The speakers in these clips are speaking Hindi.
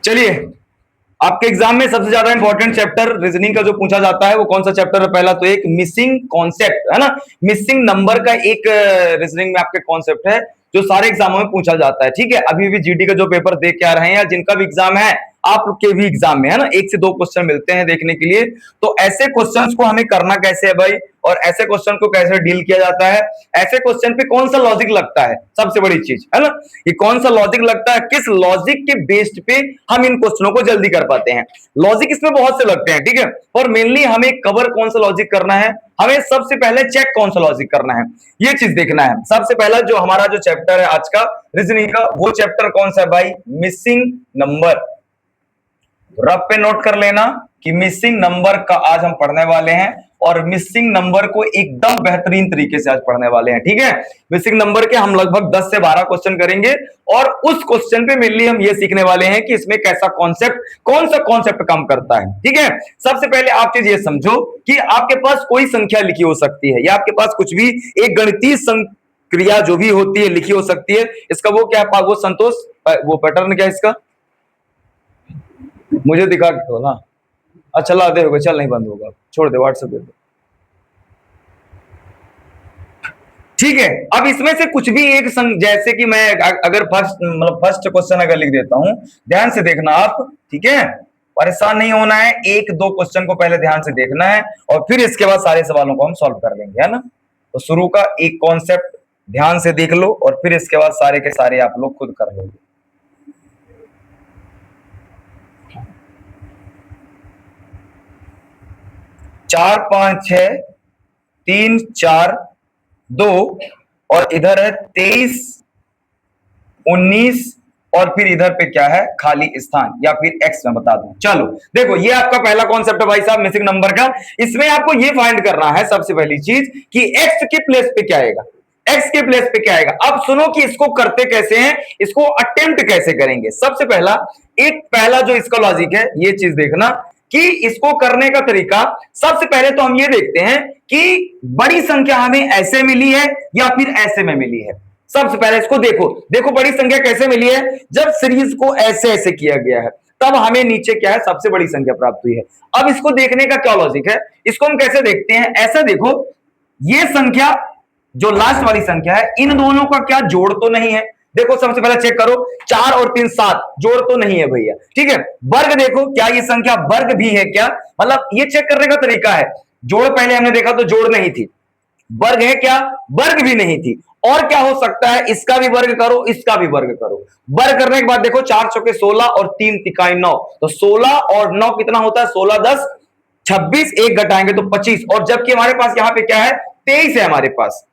चलिए, आपके एग्जाम में सबसे ज्यादा इंपॉर्टेंट चैप्टर रीजनिंग का जो पूछा जाता है वो कौन सा चैप्टर है? पहला तो एक मिसिंग कॉन्सेप्ट है ना, मिसिंग नंबर का एक रीजनिंग में आपके कॉन्सेप्ट है जो सारे एग्जामों में पूछा जाता है। ठीक है, अभी भी जीडी का जो पेपर देख के आ रहे हैं या जिनका भी एग्जाम है, आप लोग के भी एग्जाम में है ना, 1 से 2 क्वेश्चन मिलते हैं देखने के लिए। तो ऐसे क्वेश्चंस को हमें करना कैसे है भाई, और ऐसे क्वेश्चन को कैसे डील किया जाता है, ऐसे क्वेश्चन पे कौन सा लॉजिक लगता है, सबसे बड़ी चीज है ना, ये कौन सा लॉजिक लगता है, किस लॉजिक के बेस्ड पे हम इन क्वेश्चनों को जल्दी कर पाते हैं। लॉजिक इसमें बहुत से लगते हैं, ठीक है, और मेनली हमें कवर कौन सा लॉजिक करना है, हमें सबसे पहले चेक कौन सा लॉजिक करना है, ये चीज देखना है। सबसे पहला जो हमारा जो चैप्टर है आज का रीजनिंग का, वो चैप्टर कौन सा है भाई? Missing number. रफ पे नोट कर लेना कि मिसिंग नंबर का आज हम पढ़ने वाले हैं, और मिसिंग नंबर को एकदम बेहतरीन तरीके से आज पढ़ने वाले हैं। ठीक है, मिसिंग नंबर के हम लगभग 10 से 12 क्वेश्चन करेंगे, और उस क्वेश्चन पे मेनली हम ये सीखने वाले हैं कि इसमें कैसा कॉन्सेप्ट, कौन सा कॉन्सेप्ट काम करता है। ठीक है, सबसे पहले आप चीज ये समझो कि आपके पास कोई संख्या लिखी हो सकती है, या आपके पास कुछ भी एक गणितीय क्रिया जो भी होती है लिखी हो सकती है, इसका वो क्या, वो संतोष, वो पैटर्न क्या है इसका, मुझे दिखा के खोला। अच्छा ला दे, चल नहीं बंद होगा, छोड़ दे, व्हाट्सएप दे दो। ठीक है, अब इसमें से कुछ भी एक जैसे कि मैं अगर फर्स्ट क्वेश्चन अगर लिख देता हूं, ध्यान से देखना आप, ठीक है, परेशान नहीं होना है, 1-2 क्वेश्चन को पहले ध्यान से देखना है, और फिर इसके बाद सारे सवालों को हम सॉल्व कर लेंगे, है ना। तो शुरू का एक कॉन्सेप्ट ध्यान से देख लो, और फिर इसके बाद सारे के सारे आप लोग खुद कर लोगे। 4 5 6 3 4 2, और इधर है 23 19, और फिर इधर पे क्या है, खाली स्थान, या फिर एक्स में बता दूं। चलो देखो, ये आपका पहला कॉन्सेप्ट है भाई साहब मिसिंग नंबर का। इसमें आपको ये फाइंड करना है सबसे पहली चीज कि एक्स के प्लेस पे क्या आएगा, एक्स के प्लेस पे क्या आएगा। अब सुनो कि इसको करते कैसे हैं, इसको अटेम्प्ट कैसे करेंगे। सबसे पहला जो इसका लॉजिक है, ये चीज देखना कि इसको करने का तरीका, सबसे पहले तो हम ये देखते हैं कि बड़ी संख्या हमें ऐसे मिली है या फिर ऐसे में मिली है। सबसे पहले इसको देखो, देखो बड़ी संख्या कैसे मिली है, जब सीरीज को ऐसे ऐसे किया गया है तब हमें नीचे क्या है, सबसे बड़ी संख्या प्राप्त हुई है। अब इसको देखने का क्या लॉजिक है, इसको हम कैसे देखते हैं, ऐसा देखो, ये संख्या जो लास्ट वाली संख्या है, इन दोनों का क्या जोड़ तो नहीं है। देखो सबसे पहले चेक करो, 4 और 3 7, जोड़ तो नहीं है भैया। ठीक है, वर्ग देखो, क्या ये संख्या वर्ग भी है क्या, मतलब ये चेक करने का तरीका है। जोड़ पहले हमने देखा तो जोड़ नहीं थी, वर्ग है क्या, वर्ग भी नहीं थी। और क्या हो सकता है, इसका भी वर्ग करो, इसका भी वर्ग करो। वर्ग करने के बाद देखो, 4 चौके 16 और 3 तिकाई 9, तो 16 और 9 कितना होता है, 16 10 26, एक घटाएंगे तो 25, और जबकि हमारे पास यहाँ पे क्या है, 23 है, हमारे पास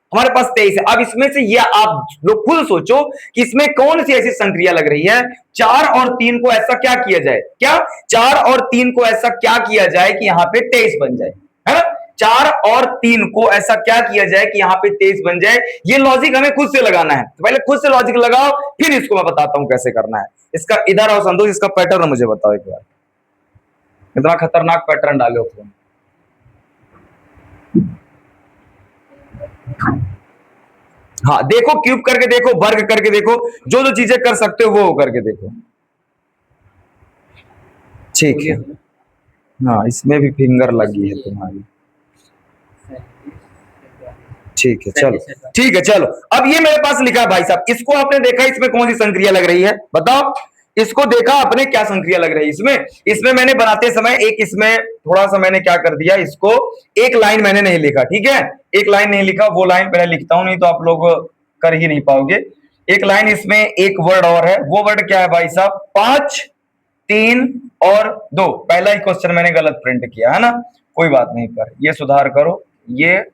23 है। अब इसमें से ये आप लोग खुद सोचो कि इसमें कौन सी ऐसी संक्रिया लग रही है, 4 और 3 को ऐसा क्या किया जाए, क्या 4 और 3 को ऐसा क्या किया जाए कि यहाँ पे 23 बन जाए, है ना। 4 और 3 को ऐसा क्या किया जाए कि यहाँ पे 23 बन जाए, ये लॉजिक हमें खुद से लगाना है। तो पहले खुद से लॉजिक लगाओ, फिर इसको मैं बताता हूं कैसे करना है। इसका इधर और संतोष, इसका पैटर्न मुझे बताओ एक बार, इतना खतरनाक पैटर्न डाले हो। हाँ देखो, क्यूब करके देखो, वर्ग करके देखो, जो जो चीजें कर सकते हो वो करके देखो। ठीक है, हाँ इसमें भी फिंगर लगी है तुम्हारी। ठीक है चलो, ठीक है चलो। अब ये मेरे पास लिखा है भाई साहब, इसको आपने देखा, इसमें कौन सी संक्रिया लग रही है बताओ, इसको देखा आपने क्या संक्रिया लग रही है इसमें। इसमें मैंने बनाते समय एक, इसमें थोड़ा सा मैंने क्या कर दिया, इसको एक लाइन मैंने नहीं लिखा, ठीक है, एक लाइन नहीं लिखा, वो लाइन पहले लिखता हूं, नहीं तो आप लोग कर ही नहीं पाओगे। एक लाइन, इसमें एक वर्ड और है, वो वर्ड क्या है भाई साहब, 5 3 और 2। पहला ही क्वेश्चन मैंने गलत प्रिंट किया है ना, कोई बात नहीं, पर ये सुधार करो। ये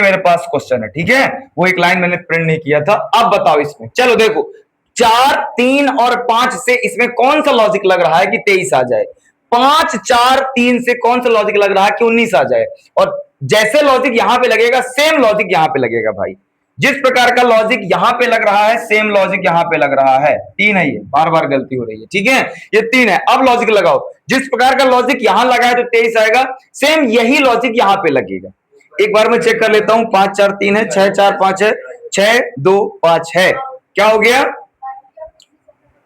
मेरे पास क्वेश्चन है, ठीक है, वो एक लाइन मैंने प्रिंट नहीं किया था। अब बताओ इसमें, चलो देखो, 4 3 और 5 से इसमें कौन सा लॉजिक लग रहा है कि 23 आ जाए, 5 4 3 से कौन सा लॉजिक लग रहा है कि 19 आ जाए, और जैसे लॉजिक यहां पे लगेगा सेम लॉजिक यहां पे लगेगा भाई। जिस प्रकार का लॉजिक यहां पे लग रहा है सेम लॉजिक यहां पे लग रहा है। 3 है, ये बार बार गलती हो रही है, ठीक है, ये 3 है। अब लॉजिक लगाओ, जिस प्रकार का लॉजिक यहां लगा है तो 23 आएगा, सेम यही लॉजिक यहां पे लगेगा। एक बार मैं चेक कर लेता हूं, 5 4 3 है, 6 4 5 है, 6 2 5 है, क्या हो गया?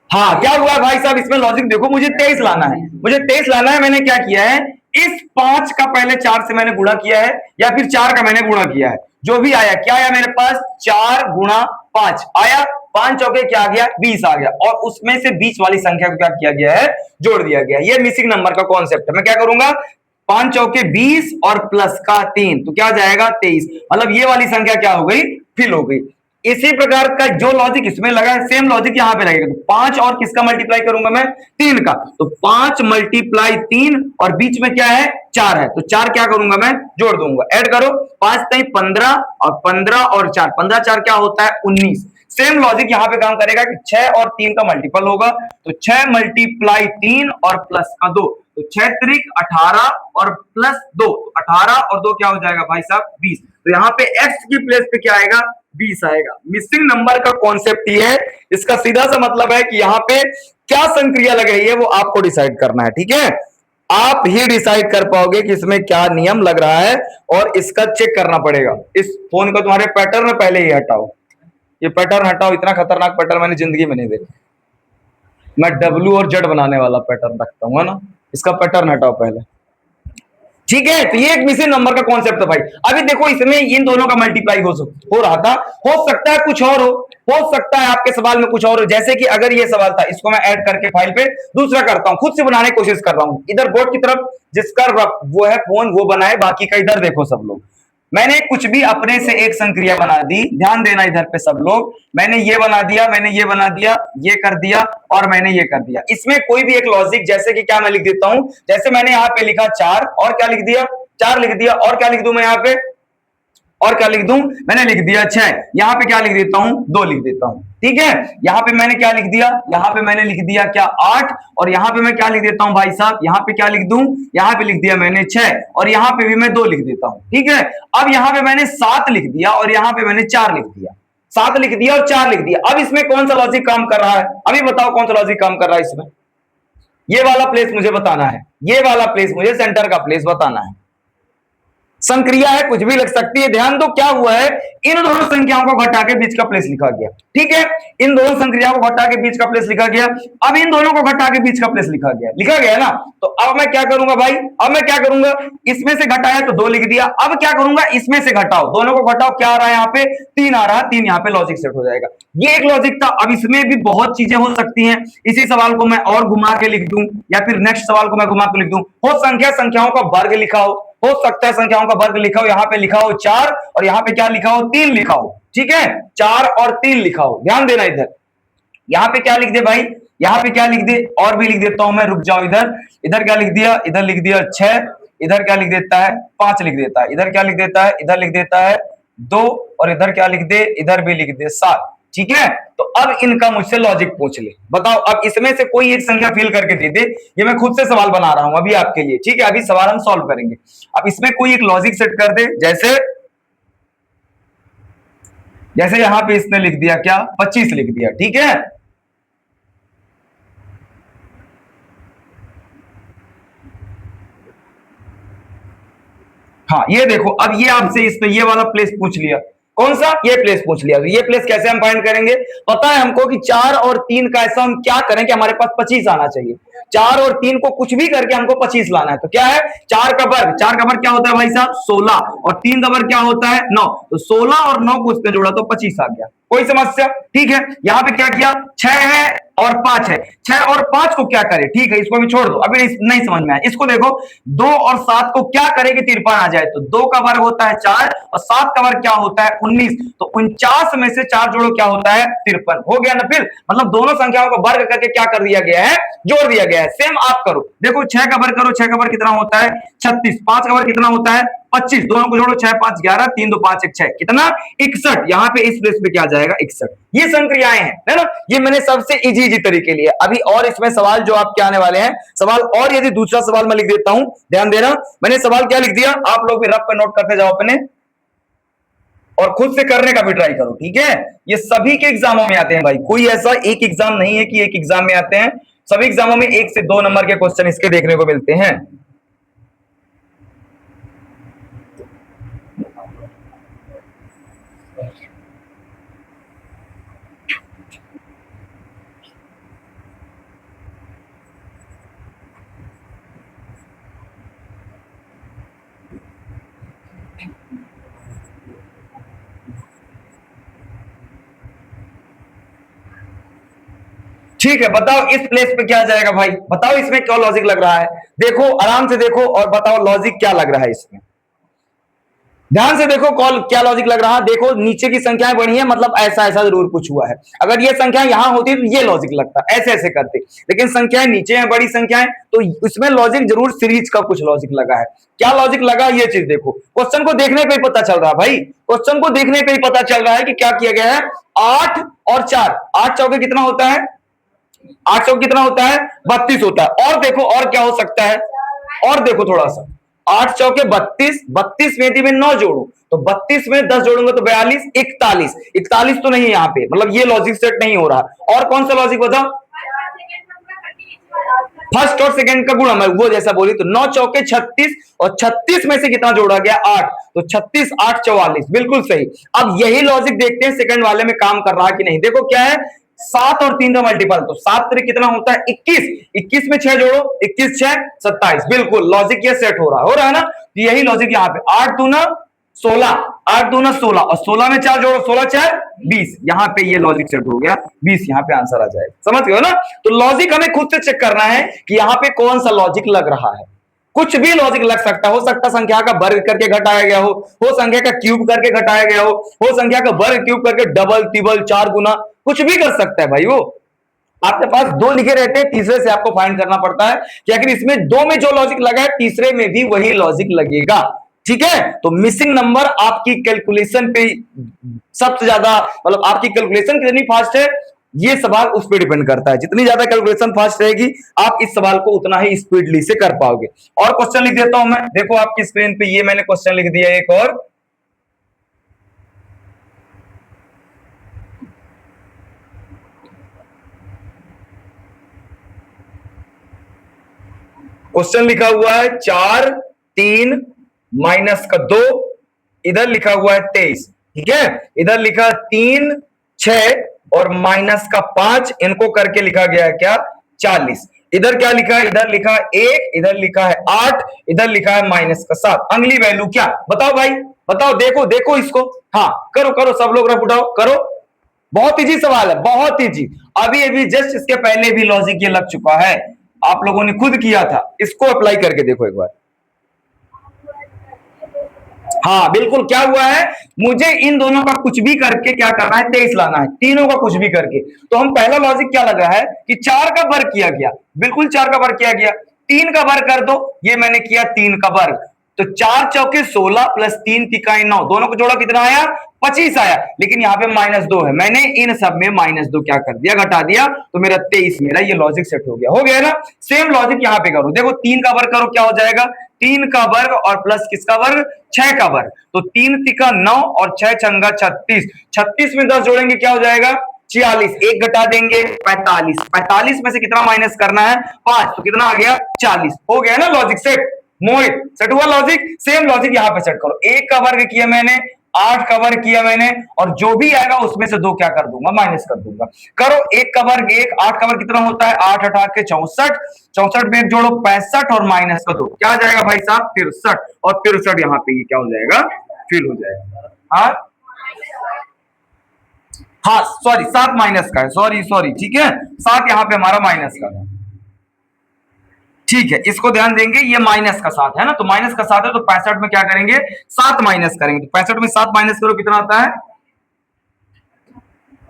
हाँ, क्या हुआ भाई साहब, इसमें लॉजिक देखो, मुझे 23 लाना है, मुझे 23 लाना है। मैंने क्या किया है, इस 5 का पहले 4 से मैंने गुणा किया है, या फिर 4 का मैंने गुणा किया है, जो भी आया क्या आया मेरे पास, 4 गुणा 5 आया, 5 चौके क्या आ गया, 20 आ गया, और उसमें से बीच वाली संख्या को क्या किया गया है, जोड़ दिया गया। ये मिसिंग नंबर का कॉन्सेप्ट है। मैं क्या करूंगा, 5 चौके 20 और प्लस का 3, तो क्या जाएगा 23, मतलब ये वाली संख्या क्या हो गई, फिल हो गई। इसी प्रकार का जो लॉजिक इसमें लगा है सेम लॉजिक यहां पे लगेगा। तो 5 और किसका मल्टीप्लाई करूंगा मैं, 3 का, तो 5 मल्टीप्लाई 3 और बीच में क्या है, 4 है, तो 4 क्या करूंगा मैं, जोड़ दूंगा, ऐड करो, 5 3 15 और 15 और 4, 15 4 क्या होता है, 19। सेम लॉजिक यहां पे काम करेगा कि 6 और 3 का मल्टीपल होगा, तो 6 मल्टीप्लाई 3 और प्लस का 2, तो 6 त्रिक 18 और प्लस 2, 18 और 2 क्या हो जाएगा भाई साहब, 20। तो यहाँ पे x की प्लेस पे क्या आएगा, 20 आएगा। मिसिंग नंबर का कॉन्सेप्ट ये है, इसका सीधा सा मतलब है कि यहाँ पे क्या संक्रिया लग रही है वो आपको डिसाइड करना है, ठीक है, आप ही डिसाइड कर पाओगे कि इसमें क्या नियम लग रहा है, और इसका चेक करना पड़ेगा। इस फोन को तुम्हारे पैटर्न पहले ही हटाओ, ये पैटर्न हटाओ, इतना खतरनाक पैटर्न मैंने जिंदगी में नहीं देखा। मैं डब्ल्यू और जेड बनाने वाला पैटर्न रखता हूँ, है ना, इसका पैटर्न हटाओ पहले, ठीक है। तो ये एक मिसिंग नंबर का कॉन्सेप्ट है भाई। अभी देखो इसमें इन दोनों का मल्टीप्लाई हो रहा था, हो सकता है कुछ और हो सकता है आपके सवाल में कुछ और हो, जैसे कि अगर ये सवाल था, इसको मैं ऐड करके फाइल पे दूसरा करता हूं, खुद से बनाने की कोशिश कर रहा हूं, इधर बोर्ड की तरफ जिसका वो है फोन वो बनाए, बाकी का इधर देखो सब लोग। मैंने कुछ भी अपने से एक संक्रिया बना दी, ध्यान देना इधर पे सब लोग, मैंने ये बना दिया, मैंने ये बना दिया, ये कर दिया और मैंने ये कर दिया। इसमें कोई भी एक लॉजिक, जैसे कि क्या मैं लिख देता हूं, जैसे मैंने यहाँ पे लिखा 4 और क्या लिख दिया, 4 लिख दिया, और क्या लिख दूं मैं यहाँ पे, और क्या लिख दूं, मैंने लिख दिया 6, यहाँ पे क्या लिख देता हूं, 2 लिख देता हूं, ठीक है। यहाँ पे मैंने क्या लिख दिया, यहाँ पे मैंने लिख दिया क्या 8, और यहाँ पे मैं क्या लिख देता हूं भाई साहब, यहाँ पे क्या लिख दूं, यहाँ पे लिख दिया मैंने 6, और यहाँ पे भी मैं 2 लिख देता हूं, ठीक है। अब यहाँ पे मैंने 7 लिख दिया और यहाँ पे मैंने 4 लिख दिया, 7 लिख दिया और 4 लिख दिया। अब इसमें कौन सा लॉजिक काम कर रहा है, अभी बताओ कौन सा लॉजिक काम कर रहा है इसमें, ये वाला प्लेस मुझे बताना है, ये वाला प्लेस मुझे सेंटर का प्लेस बताना है। संक्रिया है, कुछ भी लग सकती है। ध्यान दो क्या हुआ है, इन दोनों संख्याओं को घटा के बीच का प्लेस लिखा गया, ठीक है, इन दोनों संक्रियाओं को घटा के बीच का प्लेस लिखा गया। अब इन दोनों को घटा के बीच का प्लेस लिखा गया ना। तो अब मैं क्या करूंगा भाई, अब मैं क्या करूंगा, इसमें से घटाया तो 2 लिख दिया, अब क्या करूंगा, इसमें से घटाओ, दोनों को घटाओ, क्या आ रहा है यहाँ पे, 3 आ रहा है, 3 यहाँ पे लॉजिक सेट हो जाएगा। ये एक लॉजिक था। अब इसमें भी बहुत चीजें हो सकती हैं, इसी सवाल को मैं और घुमा के लिख दूं, या फिर नेक्स्ट सवाल को मैं घुमा के लिख दूं, हो संख्याओं का वर्ग लिखा हो सकता है संख्याओं का वर्ग लिखा हो, यहाँ पे लिखा हो 4 और यहाँ पे क्या लिखा हो, 3 लिखा हो, ठीक है, 4 और 3 लिखा हो। ध्यान देना इधर, यहाँ पे क्या लिख दे भाई, यहाँ पे क्या लिख दे, और भी लिख देता हूं मैं, रुक जाओ, इधर क्या लिख दिया, इधर लिख दिया 6, इधर क्या लिख देता है 5 लिख देता है, इधर क्या लिख देता है, इधर लिख देता है 2, और इधर क्या लिख दे, इधर भी लिख दे 7, ठीक है। तो अब इनका मुझसे लॉजिक पूछ ले, बताओ अब इसमें से कोई एक संख्या फिल करके दे दे। ये मैं खुद से सवाल बना रहा हूं अभी आपके लिए, ठीक है, अभी सवाल हम सॉल्व करेंगे। अब इसमें कोई एक लॉजिक सेट कर दे, जैसे यहां पे इसने लिख दिया क्या, 25 लिख दिया, ठीक है। हाँ ये देखो, अब ये आपसे इस पे ये वाला प्लेस पूछ लिया, कौन सा, ये प्लेस पूछ लिया। तो ये प्लेस कैसे हम फाइंड करेंगे, पता है हमको कि 4 और 3 का ऐसा हम क्या करें कि हमारे पास 25 आना चाहिए। 4 और 3 को कुछ भी करके हमको 25 लाना है। तो क्या है, 4 का वर्ग क्या होता है भाई साहब 16, और 3 का वर्ग क्या होता है 9, तो 16 और 9 को उसने जोड़ा तो 25 आ गया। कोई समस्या, ठीक है। यहाँ पे क्या किया, 6 है और 5 है, 6 और 5 को क्या करे, ठीक है, इसको भी छोड़ दो, अभी नहीं समझ में आया। इसको देखो, 2 और 7 को क्या करे कि 53 आ जाए, तो 2 का वर्ग होता है 4 और 7 का वर्ग क्या होता है 19, तो 49 में से 4 जोड़ो क्या होता है 53, हो गया ना। फिर मतलब दोनों संख्याओं का वर्ग करके क्या कर दिया गया है, जोड़ दिया गया है। सेम आप करो, देखो 6 का वर्ग करो, 6 का वर्ग कितना होता है 36, 5 का वर्ग कितना होता है 25, दोनों को जोड़ो 6 5 11, 3 2 5 1 6, कितना 61, यहाँ पे इस प्लेस पे क्या जाएगा 61। ये संक्रियाएं हैं, है ना, ये मैंने सबसे इजी तरीके लिए। अभी और इसमें सवाल जो आपके आने वाले हैं, सवाल और यदि दूसरा सवाल मैं लिख देता हूं, ध्यान देना, मैंने सवाल क्या लिख दिया, आप लोग भी रफ पे नोट करते जाओ अपने। और खुद से करने का भी ट्राई करो, ठीक है। ये सभी के एग्जामों में आते हैं भाई, कोई ऐसा एक एग्जाम नहीं है कि एक एग्जाम में आते हैं, सभी एग्जामों में 1 से 2 नंबर के क्वेश्चन इसके देखने को मिलते हैं। ठीक है, बताओ इस प्लेस पे क्या जाएगा भाई, बताओ इसमें क्या लॉजिक लग रहा है। देखो आराम से देखो और बताओ लॉजिक क्या लग रहा है इसमें। ध्यान से देखो कॉल क्या लॉजिक लग रहा है। देखो नीचे की संख्याएं बढ़ी है, मतलब ऐसा ऐसा जरूर कुछ हुआ है। अगर ये संख्या यहां होती तो ये लॉजिक लगता, ऐसे ऐसे करते, लेकिन संख्याएं नीचे हैं, बड़ी संख्याएं, तो इसमें लॉजिक जरूर सीरीज का कुछ लॉजिक लगा है। क्या लॉजिक लगा ये चीज देखो, क्वेश्चन को देखने पे ही पता चल रहा है भाई, क्वेश्चन को देखने पे ही पता चल रहा है कि क्या किया गया है। 8 और 4, 8 चौके कितना होता है, 8 चौके कितना होता है, 32 होता है। और देखो और क्या हो सकता है, और देखो थोड़ा सा, 8 चौके 32, 32 में यदि मैं 9 जोड़ू तो 32 में 10 जोड़ूंगा तो 42, 41, 41 तो नहीं है यहाँ पे, मतलब ये लॉजिक सेट नहीं हो रहा। और कौन सा लॉजिक बताओ, फर्स्ट और सेकंड का गुणा, मैं वो जैसा बोली तो 9 चौके 36, और 36 में से कितना जोड़ा गया, 8, तो 36 8 44, बिल्कुल सही। अब यही लॉजिक देखते हैं सेकंड वाले में काम कर रहा है कि नहीं। देखो क्या है, 7 और 3 का मल्टीपल, तो 7 3 कितना होता है 21, 21 में 6 जोड़ो, 21 6 27, बिल्कुल लॉजिक ये सेट हो रहा है ना। तो यही लॉजिक यहाँ पे 8 दूना 16, 8 दूना 16, और 16 में 4 जोड़ो, 16 4 20, यहाँ पे ये लॉजिक सेट हो गया 20, यहाँ पे आंसर आ जाएगा। समझ गए ना। तो लॉजिक हमें खुद से चेक करना है कि यहाँ पे कौन सा लॉजिक लग रहा है। कुछ भी लॉजिक लग सकता हो सकता संख्या का वर्ग करके घटाया गया हो संख्या का क्यूब करके घटाया गया हो संख्या का वर्ग क्यूब करके डबल तिबल 4 गुना, कुछ भी कर सकता है भाई। वो आपके पास 2 लिखे रहते हैं, तीसरे से आपको फाइंड करना पड़ता है कि आखिर इसमें 2 में जो लॉजिक लगा है तीसरे में भी वही लॉजिक लगेगा, ठीक है। तो मिसिंग नंबर आपकी कैलकुलेशन पे सबसे ज्यादा, मतलब आपकी कैलकुलेशन कितनी फास्ट है ये सवाल उस पर डिपेंड करता है। जितनी ज्यादा कैलकुलेशन फास्ट रहेगी आप इस सवाल को उतना ही स्पीडली से कर पाओगे। और क्वेश्चन लिख देता हूं मैं, देखो आपकी स्क्रीन पे ये मैंने क्वेश्चन लिख दिया एक और। क्वेश्चन लिखा हुआ है 4 3 माइनस का 2, इधर लिखा हुआ है 23, ठीक है। इधर लिखा 3 6 और माइनस का 5, इनको करके लिखा गया है क्या 40। इधर क्या लिखा है, इधर लिखा है 1, इधर लिखा है 8, इधर लिखा है माइनस का 7। अगली वैल्यू क्या, बताओ भाई बताओ, देखो देखो इसको, हाँ करो करो सब लोग रफ उठाओ करो। बहुत इजी सवाल है, बहुत इजी। अभी अभी जस्ट इसके पहले भी लॉजिक ये लग चुका है, आप लोगों ने खुद किया था, इसको अप्लाई करके देखो एक बार। हाँ बिल्कुल, क्या हुआ है, मुझे इन दोनों का कुछ भी करके क्या करना है 23 लाना है, तीनों का कुछ भी करके। तो हम पहला लॉजिक क्या लगा है कि 4 का वर्ग किया गया, बिल्कुल 4 का वर्ग किया गया, 3 का वर्ग कर दो, ये मैंने किया 3 का वर्ग, तो 4 चौके 16 प्लस 3 तिकाई 9, दोनों को जोड़ा कितना आया 25 आया। लेकिन यहाँ पे -2 है, मैंने इन सब में -2 क्या कर दिया, घटा दिया, तो मेरा 23, मेरा ये लॉजिक सेट हो गया ना। सेम लॉजिक यहाँ पे करो, देखो 3 का वर्ग करो क्या हो जाएगा, 3 का वर्ग और प्लस किसका वर्ग 6 का वर्ग, तो 3 तिका 9 और 6 छंगा 36, 36 में 10 जोड़ेंगे क्या हो जाएगा 46, एक घटा देंगे 45, 45 में से कितना माइनस करना है 5, तो कितना आ गया 40। हो गया ना लॉजिक सेट, मोहित सेट हुआ लॉजिक। सेम लॉजिक यहाँ पे सेट करो, 1 का वर्ग किया मैंने, 8 का वर्ग किया मैंने, और जो भी आएगा उसमें से 2 क्या कर दूंगा माइनस कर दूंगा। करो 1 का वर्ग 1, 8 का वर्ग कितना होता है 8 8 के 64, 64 में जोड़ो 65 और माइनस का 2, क्या आ जाएगा भाई साहब 63, और 63 यहाँ पे क्या हो जाएगा फिल हो जाएगा। हाँ हाँ सॉरी 7 माइनस का है, सॉरी सॉरी, ठीक है 7 यहाँ पे हमारा माइनस का है, ठीक है इसको ध्यान देंगे, ये माइनस का 7 है ना, तो माइनस का 7 है तो 65 में क्या करेंगे 7 माइनस करेंगे, तो 65 में 7 माइनस करो कितना आता है,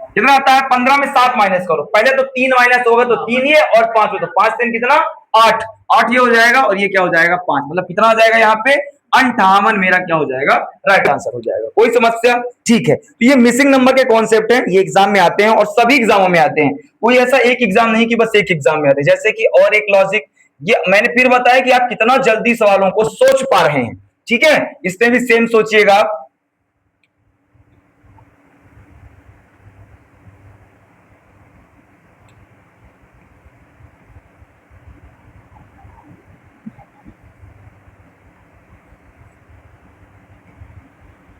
कितना आता है 15 में 7 माइनस करो, पहले तो 3 माइनस होगा तो 3 ये और 5 हो, तो 5 3 कितना 8, 8 ये हो जाएगा और ये क्या हो जाएगा 5, मतलब कितना हो जाएगा यहाँ पे 58, मेरा क्या हो जाएगा राइट आंसर हो जाएगा। कोई समस्या, ठीक है। तो ये मिसिंग नंबर के कॉन्सेप्ट हैं, ये एग्जाम में आते हैं और सभी एग्जामों में आते हैं, कोई ऐसा एक एग्जाम नहीं कि बस एक एग्जाम में आते हैं। जैसे कि और एक लॉजिक, ये मैंने फिर बताया कि आप कितना जल्दी सवालों को सोच पा रहे हैं, ठीक है, इसमें भी सेम सोचिएगा आप।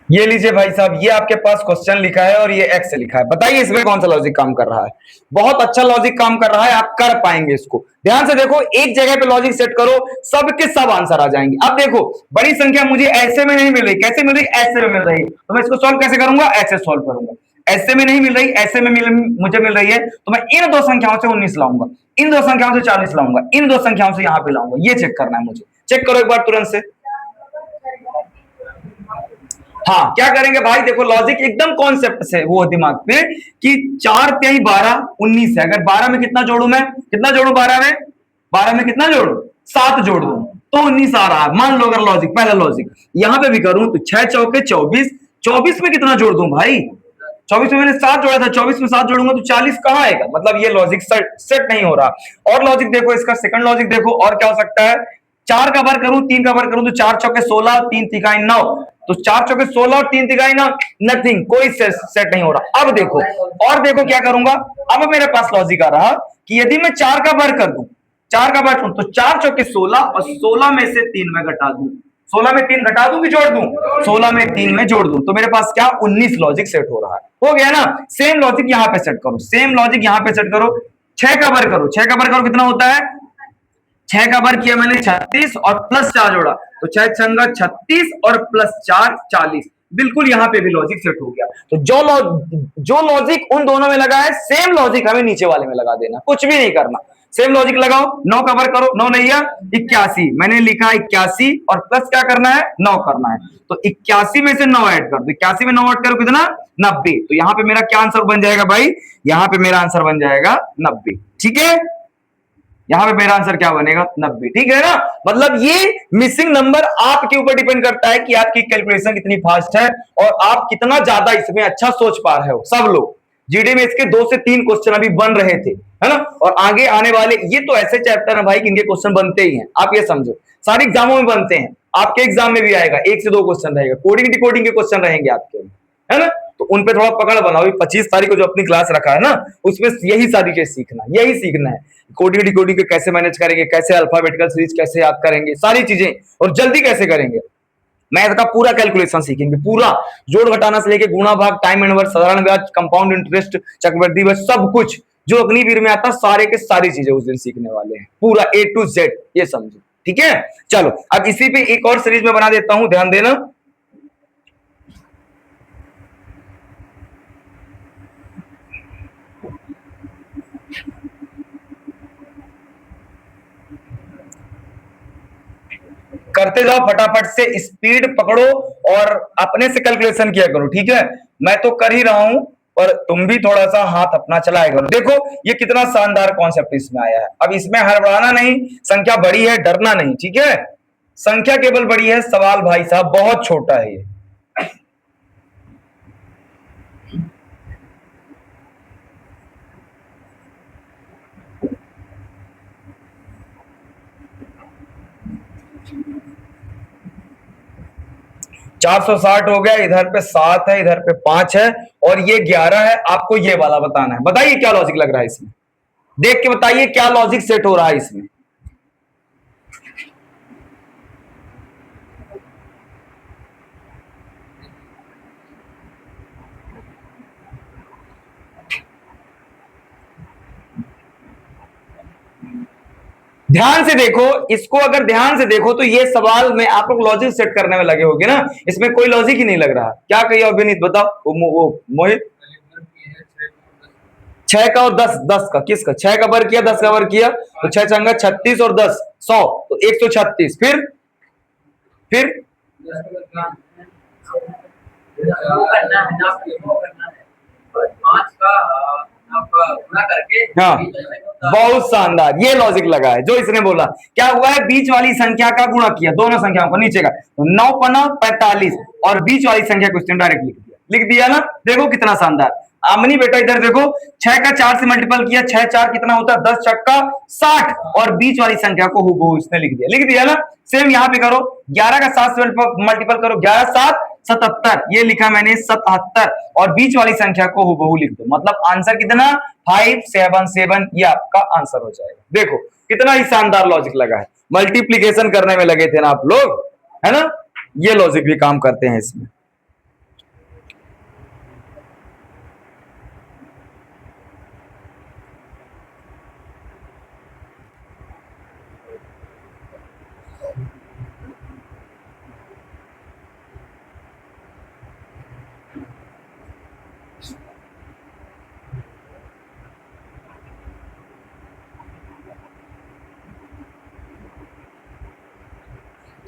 ये लीजिए भाई साहब, ये आपके पास क्वेश्चन लिखा है और ये एक्स लिखा है। बताइए इसमें कौन सा लॉजिक काम कर रहा है। बहुत अच्छा लॉजिक काम कर रहा है, आप कर पाएंगे इसको। ध्यान से देखो, एक जगह पे लॉजिक सेट करो, सब के सब आंसर आ जाएंगे। अब देखो, बड़ी संख्या मुझे ऐसे में नहीं मिल रही, कैसे मिल रही, ऐसे में मिल रही, तो मैं इसको सॉल्व कैसे करूंगा, ऐसे सॉल्व करूंगा। ऐसे में नहीं मिल रही, ऐसे में मुझे मिल रही है, तो मैं इन दो संख्याओं से 19 लाऊंगा, इन दो संख्याओं से 40 लाऊंगा, इन दो संख्याओं से यहां पे लाऊंगा। ये चेक करना है मुझे। चेक करो एक बार तुरंत से। हाँ, क्या करेंगे भाई, देखो लॉजिक एकदम कॉन्सेप्ट से वो दिमाग पे कि 4 3 12 19 है। अगर 12 में कितना जोड़ू, मैं कितना जोड़ू, 12 में कितना जोड़ू, 7 जोड़ दूं तो 19 आ रहा है। मान लो अगर लॉजिक, पहला लॉजिक यहां पे भी करूं तो 6 चौके 24, 24 में कितना जोड़ दूं भाई, 24 में मैंने 7 जोड़ा था, 24 में 7 जोड़ूंगा तो 40 कहां आएगा। मतलब ये लॉजिक सेट नहीं हो रहा। और लॉजिक देखो, इसका सेकंड लॉजिक देखो, और क्या हो सकता है, 4 का बार करूं 3 का बार करूं तो 4 चौके 16 3 तिगाई 9, तो 4 चौके 16 और 3 तिगाई 9, नथिंग, कोई सेट नहीं हो रहा। अब देखो, और देखो क्या करूंगा, अब मेरे पास लॉजिक आ रहा कि यदि मैं 4 का बार कर दूं, 4 का बार तो 4 चौके 16 और 16 में से 3 में घटा दूं, 16 में 3 घटा दूं कि जोड़ दूं, 16 में 3 में जोड़ दूं, तो मेरे पास क्या 19 लॉजिक सेट हो रहा है। हो गया ना। सेम लॉजिक यहां पे सेट करो, सेम लॉजिक यहां पे सेट करो। 6 का बार करो, 6 का बार करो कितना होता है, 6 का बार किया मैंने 36 और प्लस 4 जोड़ा, तो 6 छंगा 36 और प्लस 4 40। बिल्कुल यहां पे भी लॉजिक सेट हो गया। तो जो लॉजिक उन दोनों में लगा है, सेम लॉजिक हमें नीचे वाले में लगा देना, कुछ भी नहीं करना। सेम लॉजिक लगाओ, 9 कवर करो, 9 नहीं है 81, मैंने लिखा 81 और प्लस क्या करना है 9 करना है, तो 81 में से 9 ऐड कर दो, 81 में 9 ऐड करो कितना 90, तो यहां पे मेरा क्या आंसर बन जाएगा भाई, यहां पे मेरा आंसर बन जाएगा 90। ठीक है, यहां पे मेरा आंसर क्या बनेगा 90। ठीक है ना। मतलब ये मिसिंग नंबर आपके ऊपर डिपेंड करता है कि आपकी कैलकुलेशन कितनी फास्ट है और आप कितना ज्यादा इसमें अच्छा सोच पा रहे हो। सब लोग जीडी में इसके 2 से 3 क्वेश्चन अभी बन रहे थे, है ना, और आगे आने वाले ये तो ऐसे चैप्टर है भाई कि इनके क्वेश्चन बनते ही हैं। आप ये समझो, सारे एग्जामों में बनते हैं, आपके एग्जाम में भी आएगा, 1 से 2 क्वेश्चन रहेगा, कोडिंग डिकोडिंग के क्वेश्चन रहेंगे आपके, है ना। तो उन पे थोड़ा पकड़ बनाओ। 25 तारीख को जो अपनी क्लास रखा है ना, उसमें यही सारी चीज सीखना, यही सीखना है, कोडिंग डिकोडिंग के कैसे मैनेज करेंगे, कैसे अल्फाबेटिकल सीरीज कैसे याद करेंगे, सारी चीजें, और जल्दी कैसे करेंगे। मैथ का पूरा कैलकुलेशन सीखेंगे, पूरा जोड़ घटाना से लेके गुणा भाग, टाइम इनवर्स, साधारण ब्याज, कंपाउंड इंटरेस्ट, चक्रवृद्धि ब्याज, सब कुछ जो अग्निवीर में आता, सारे के सारी चीजें उस दिन सीखने वाले हैं, पूरा A to Z, ये समझो। ठीक है, चलो अब इसी पे एक और सीरीज में बना देता हूं, ध्यान देना। करते जाओ फटाफट से, स्पीड पकड़ो और अपने से कैलकुलेशन किया करो। ठीक है, मैं तो कर ही रहा हूं, पर तुम भी थोड़ा सा हाथ अपना चलाया करो। देखो ये कितना शानदार कॉन्सेप्ट इसमें आया है। अब इसमें हड़बड़ाना नहीं, संख्या बड़ी है डरना नहीं। ठीक है, संख्या केवल बड़ी है, सवाल भाई साहब बहुत छोटा है ये। 460 हो गया, इधर पे 7 है, इधर पे 5 है और ये 11 है। आपको ये वाला बताना है। बताइए क्या लॉजिक लग रहा है इसमें, देख के बताइए क्या लॉजिक सेट हो रहा है इसमें। ध्यान से देखो इसको, अगर ध्यान से देखो तो ये सवाल में आप लोग लॉजिक सेट करने में लगे होगे ना, इसमें कोई लॉजिक ही नहीं लग रहा। क्या कहिए अभिनीत, बताओ। वो मोहित, 6 का और 10, 10 का किसका, 6 का बर किया 10 का बर किया, तो 6 चंगा 36 और 10 100, तो 136। फिर हाँ, बहुत शानदार ये लॉजिक लगा है जो इसने बोला। क्या हुआ है, बीच वाली संख्या का गुणा किया, दोनों संख्याओं को नीचे का, तो 9 पना 45 और बीच वाली संख्या को इसने डायरेक्ट लिख दिया ना। देखो कितना शानदार। आमनी बेटा इधर देखो, 6 का 4 से मल्टीपल किया, 6 4 कितना होता है 10 छक्का 60 और बीच वाली संख्या को हूबहू इसने लिख दिया ना। सेम यहाँ पे करो, 11 का 7 से मल्टीपल करो, 11 7 77, ये लिखा मैंने 77 और बीच वाली संख्या को हूबहू लिख दो। मतलब आंसर कितना 577, ये आपका आंसर हो जाएगा। देखो कितना ही शानदार लॉजिक लगा है। मल्टीप्लीकेशन करने में लगे थे ना आप लोग, है ना, ये लॉजिक भी काम करते हैं इसमें।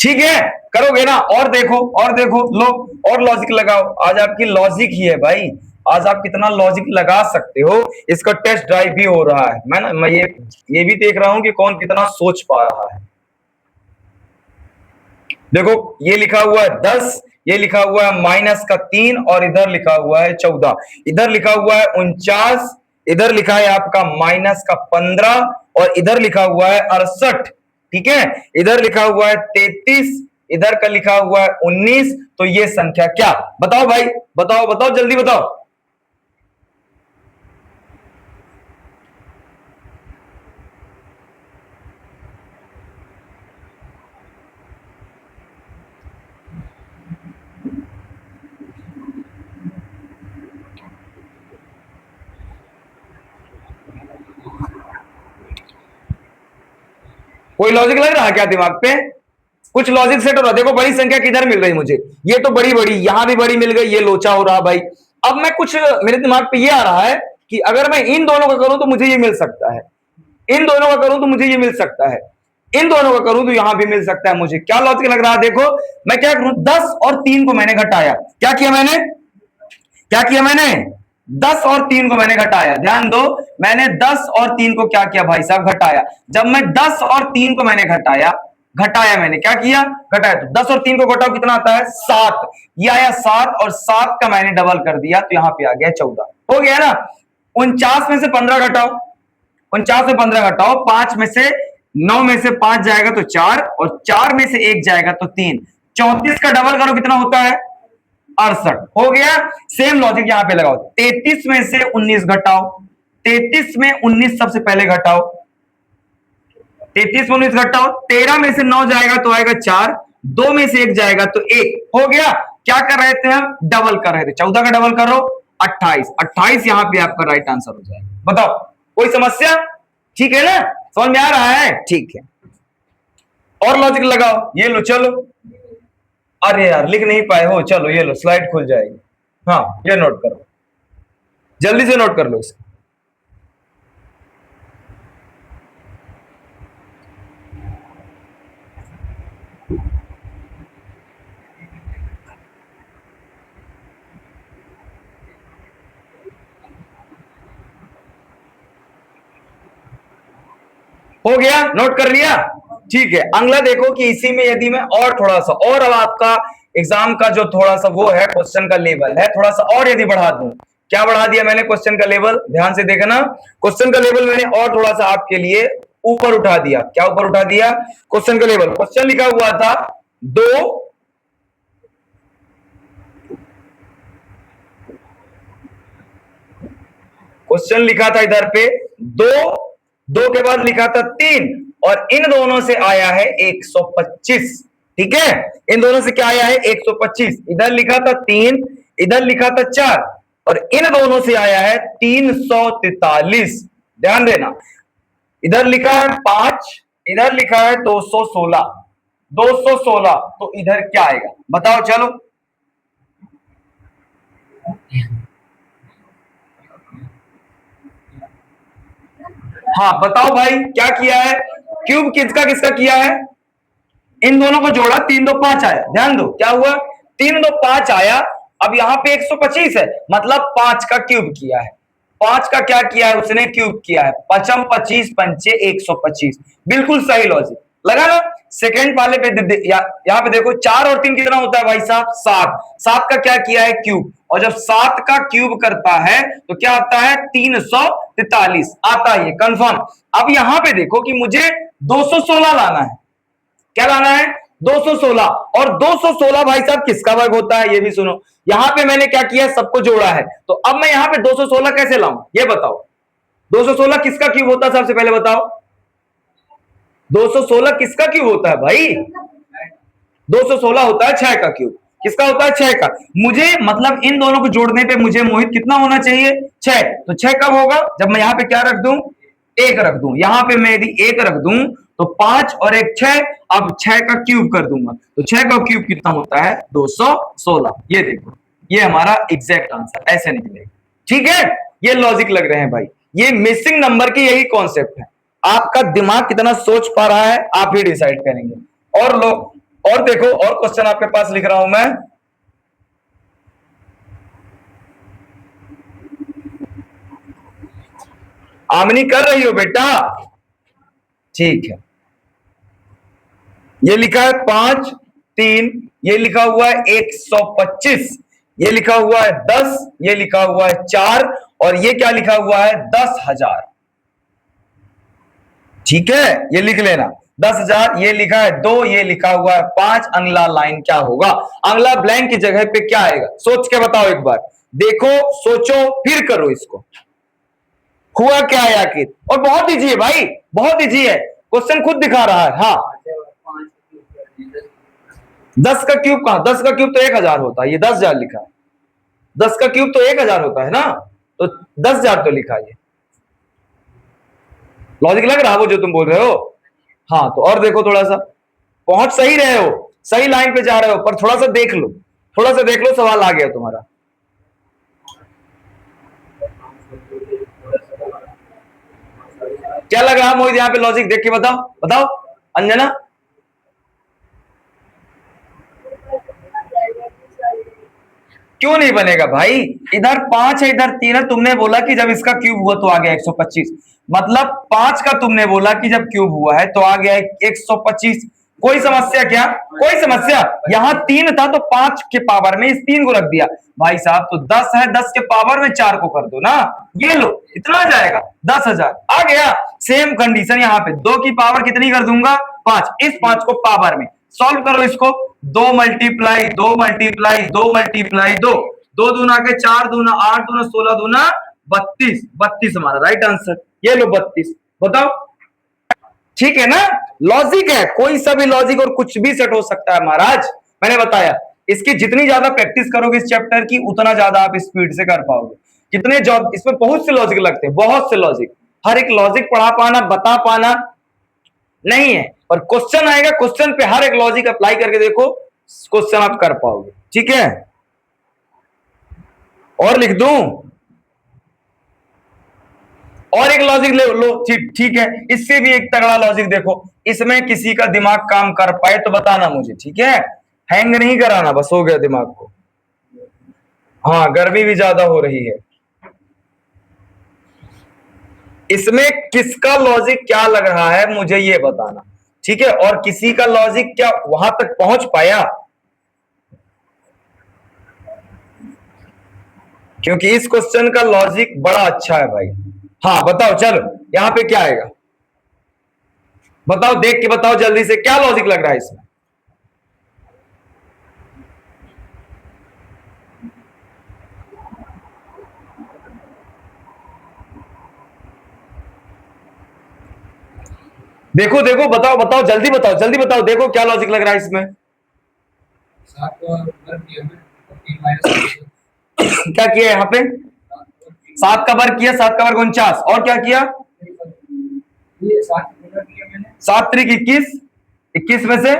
ठीक है, करोगे ना? और देखो, और देखो, लो और लॉजिक लगाओ। आज आपकी लॉजिक ही है भाई, आज आप कितना लॉजिक लगा सकते हो, इसका टेस्ट ड्राइव भी हो रहा है। मैं ये भी देख रहा हूं कि कौन कितना सोच पा रहा है। देखो ये लिखा हुआ है 10, ये लिखा हुआ है -3 और इधर लिखा हुआ है 14, इधर लिखा हुआ है 49, इधर लिखा है आपका -15 और इधर लिखा हुआ है 68। ठीक है, इधर लिखा हुआ है 33, इधर का लिखा हुआ है 19। तो ये संख्या क्या? बताओ भाई, बताओ बताओ, जल्दी बताओ। कोई लॉजिक लग रहा है क्या दिमाग पे? कुछ लॉजिक सेट हो रहा है। देखो बड़ी संख्या किधर मिल रही मुझे, ये तो बड़ी बड़ी यहां भी बड़ी मिल गई, ये लोचा हो रहा भाई। अब मैं कुछ, मेरे दिमाग पे ये आ रहा है कि अगर मैं इन दोनों का करूं तो मुझे ये मिल सकता है, इन दोनों का करूं तो मुझे ये मिल सकता है, इन दोनों का करूं तो यहां भी मिल सकता है। मुझे क्या लॉजिक लग रहा है? देखो मैं क्या करूं, 10 और 3 को मैंने घटाया। क्या किया मैंने? क्या किया मैंने? 10 और 3 को मैंने घटाया। ध्यान दो, मैंने 10 और 3 को क्या किया भाई साहब? घटाया। जब मैं 10 और 3 को मैंने घटाया, मैंने क्या किया? घटाया। तो 10 और 3 को घटाओ, कितना आता है? 7। ये आया 7 और 7 का मैंने डबल कर दिया तो यहां पे आ गया 14। हो गया ना? 49 में से 15 घटाओ, 49 में 15 घटाओ, 5 में से 9 में से 5 जाएगा तो 4 और 4 में से 1 जाएगा तो 3। 34 का डबल करो, कितना होता है? 68। हो गया। सेम लॉजिक यहां पे लगाओ। 33 में से 19 घटाओ, 33 में 19 सबसे पहले घटाओ, 33 में 19 घटाओ, 13 में से 9 जाएगा तो आएगा 4, 2 में से 1 जाएगा तो 1। हो गया। क्या कर रहे थे हम? डबल कर रहे थे। 14 का डबल करो 28, 28 यहां पे आपका राइट आंसर हो जाएगा। बताओ कोई समस्या? ठीक है ना, समझ में आ रहा है? ठीक है, और लॉजिक लगाओ। ये लो, चलो। अरे यार लिख नहीं पाए हो, चलो ये लो, स्लाइड खुल जाएगी। हाँ ये नोट करो, जल्दी से नोट कर लो इसे। हो गया, नोट कर लिया? ठीक है, अगला देखो कि इसी में यदि मैं और थोड़ा सा, और अब आपका एग्जाम का जो थोड़ा सा वो है, क्वेश्चन का लेवल है, थोड़ा सा और यदि बढ़ा दूं। क्या बढ़ा दिया मैंने क्वेश्चन का लेवल? ध्यान से देखना, क्वेश्चन का लेवल मैंने और थोड़ा सा आपके लिए ऊपर उठा दिया। क्या ऊपर उठा दिया? क्वेश्चन का लेवल। क्वेश्चन लिखा हुआ था 2, क्वेश्चन लिखा था इधर पे 2, 2 के बाद लिखा था 3 और इन दोनों से आया है 125। ठीक है, इन दोनों से क्या आया है? 125। इधर लिखा था 3, इधर लिखा था 4 और इन दोनों से आया है 343। ध्यान देना, इधर लिखा है 5, इधर लिखा है 216, 216। तो इधर क्या आएगा? बताओ चलो। हाँ बताओ भाई, क्या किया है? क्यूब किसका किसका किया है? इन दोनों को जोड़ा, 3 2 5 आया। ध्यान दो क्या हुआ? 3 2 5 आया। अब यहां पे 125 है, मतलब 5 का क्यूब किया है। 5 का क्या किया है? उसने क्यूब किया है। पचम 25 पंचे 125। बिल्कुल सही लॉजिक लगा ना? सेकंड वाले पे यहाँ पे देखो 4 और 3 कितना होता है भाई साहब? 7। 7 का क्या किया है? क्यूब। और जब 7 का क्यूब करता है तो क्या आता है? 343 आता है, कंफर्म। अब यहां पे देखो कि मुझे 216 लाना है। क्या लाना है? 216। और 216 भाई साहब किसका वर्ग होता है? ये भी सुनो। यहां पे मैंने क्या किया? सबको जोड़ा है। तो अब मैं यहां पे 216 कैसे लाऊं? ये बताओ। 216 किसका क्यूब होता है? सबसे पहले बताओ। 216 किसका क्यूब होता है भाई? 216 होता है 6 का क्यूब। किसका होता है? 6 का। मुझे मतलब इन दोनों को जोड़ने पे मुझे मोहित कितना होना चाहिए? 6। तो 6 कब होगा? जब मैं यहां पे क्या रख दूं? 1 रख दूं। यहां पे मैं यदि 1 रख दूं तो 5 और 1 6। अब 6 का क्यूब कर दूंगा तो 6 का क्यूब कितना होता है? 216। ये देखो, ये हमारा एग्जैक्ट आंसर ऐसे निकलेगा। ठीक है, ये लॉजिक लग रहे हैं भाई। ये मिसिंग नंबर की यही कॉन्सेप्ट है। आपका दिमाग कितना सोच पा रहा है आप ही डिसाइड करेंगे। और लो, और देखो, और क्वेश्चन आपके पास लिख रहा हूं मैं। आमनी कर रही हो बेटा? ठीक है। ये लिखा है 5 3, ये लिखा हुआ है 125, ये लिखा हुआ है 10, ये लिखा हुआ है 4, और ये क्या लिखा हुआ है 10,000। ठीक है, ये लिख लेना 10,000, ये लिखा है 2, ये लिखा हुआ है 5, अगला लाइन क्या होगा? अगला ब्लैंक की जगह पे क्या आएगा? सोच के बताओ एक बार, देखो सोचो फिर करो इसको। हुआ क्या है आखिर? और बहुत इजी है भाई, बहुत इजी है, क्वेश्चन खुद दिखा रहा है। हाँ, 10 का क्यूब कहां? 10 का क्यूब तो 1,000 होता है, ये 10,000 लिखा है। 10 का क्यूब तो 1,000 होता है ना, तो 10,000 तो लिखा है। लॉजिक लग रहा है वो जो तुम बोल रहे हो? हाँ, तो और देखो, थोड़ा सा पहुंच सही रहे हो, सही लाइन पे जा रहे हो, पर थोड़ा सा देख लो, थोड़ा सा देख लो, सवाल आ गया तुम्हारा। क्या लग रहा है मोहित? यहाँ पे लॉजिक देख के बताओ, बताओ अंजना। क्यों नहीं बनेगा भाई? इधर 5 है, इधर 3 है, तुमने बोला कि जब इसका क्यूब हुआ तो आ गया 125, मतलब 5 का तुमने बोला कि जब क्यूब हुआ है तो आ गया 125। कोई समस्या क्या? कोई समस्या? यहाँ 3 था तो 5 के पावर में इस 3 को रख दिया भाई साहब, तो 10 है, 10 के पावर में 4 को कर दो ना, ये लो, इतना आ जाएगा 10,000 आ गया। सेम कंडीशन यहाँ पे 2 की पावर कितनी कर दूंगा? 5, इस 5 को पावर में सॉल्व करो इसको, 2 मल्टीप्लाई 2 मल्टीप्लाई 2 मल्टीप्लाई 2, 2 दूना के 4 दूना 8 दूना 16 दूना 32, 32 हमारा राइट आंसर, ये लो 32। बताओ, ठीक है ना? लॉजिक है, कोई सा भी लॉजिक और कुछ भी सेट हो सकता है महाराज, मैंने बताया। इसकी जितनी ज्यादा प्रैक्टिस करोगे इस चैप्टर की, उतना ज्यादा आप स्पीड से कर पाओगे। कितने जॉब, इसमें बहुत से लॉजिक लगते हैं, बहुत से लॉजिक, हर एक लॉजिक पढ़ा पाना, बता पाना नहीं है, और क्वेश्चन आएगा, क्वेश्चन पे हर एक लॉजिक अप्लाई करके देखो, क्वेश्चन आप कर पाओगे। ठीक है, और लिख दूं? और एक लॉजिक ले लो, ठीक है, इससे भी एक तगड़ा लॉजिक देखो, इसमें किसी का दिमाग काम कर पाए तो बताना मुझे, ठीक है? हैंग नहीं कराना, बस हो गया दिमाग को। हाँ, गर्मी भी ज्यादा हो रही है। इसमें किसका लॉजिक क्या लग रहा है मुझे ये बताना, ठीक है? और किसी का लॉजिक क्या वहां तक पहुंच पाया? क्योंकि इस क्वेश्चन का लॉजिक बड़ा अच्छा है भाई। हाँ बताओ, चलो यहां पे क्या आएगा? बताओ, देख के बताओ जल्दी से, क्या लॉजिक लग रहा है इसमें? देखो देखो, बताओ बताओ, जल्दी बताओ, जल्दी बताओ, देखो क्या लॉजिक लग रहा है इसमें? क्या किया यहाँ पे? 7 का वर्ग किया, 7 का वर्ग 49, और क्या किया? 7 त्रिक 21, 21 में से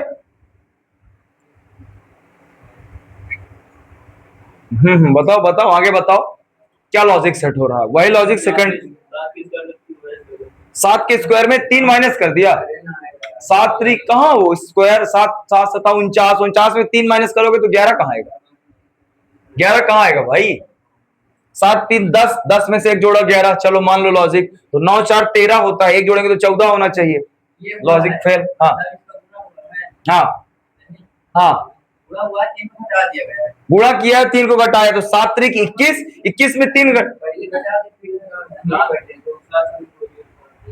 बताओ बताओ, आगे बताओ, क्या लॉजिक सेट हो रहा है? वही लॉजिक सेकंड, 7 के स्क्वायर में 3 माइनस कर दिया, 7 त्रिक कहां वो स्क्वायर, 7 7 7 49, 49 में 3 माइनस करोगे तो 11 कहां आएगा? 11 कहां आएगा भाई? 7 3 10, 10 में से एक जोड़ा 11, चलो मान लो लॉजिक, तो 9 4 13 होता है, एक जोड़ेंगे तो 14 होना चाहिए, लॉजिक फेल। हाँ हाँ हाँ, गुणा किया, 3 को घटाया, तो 7 त्रिक 21, 21 में 3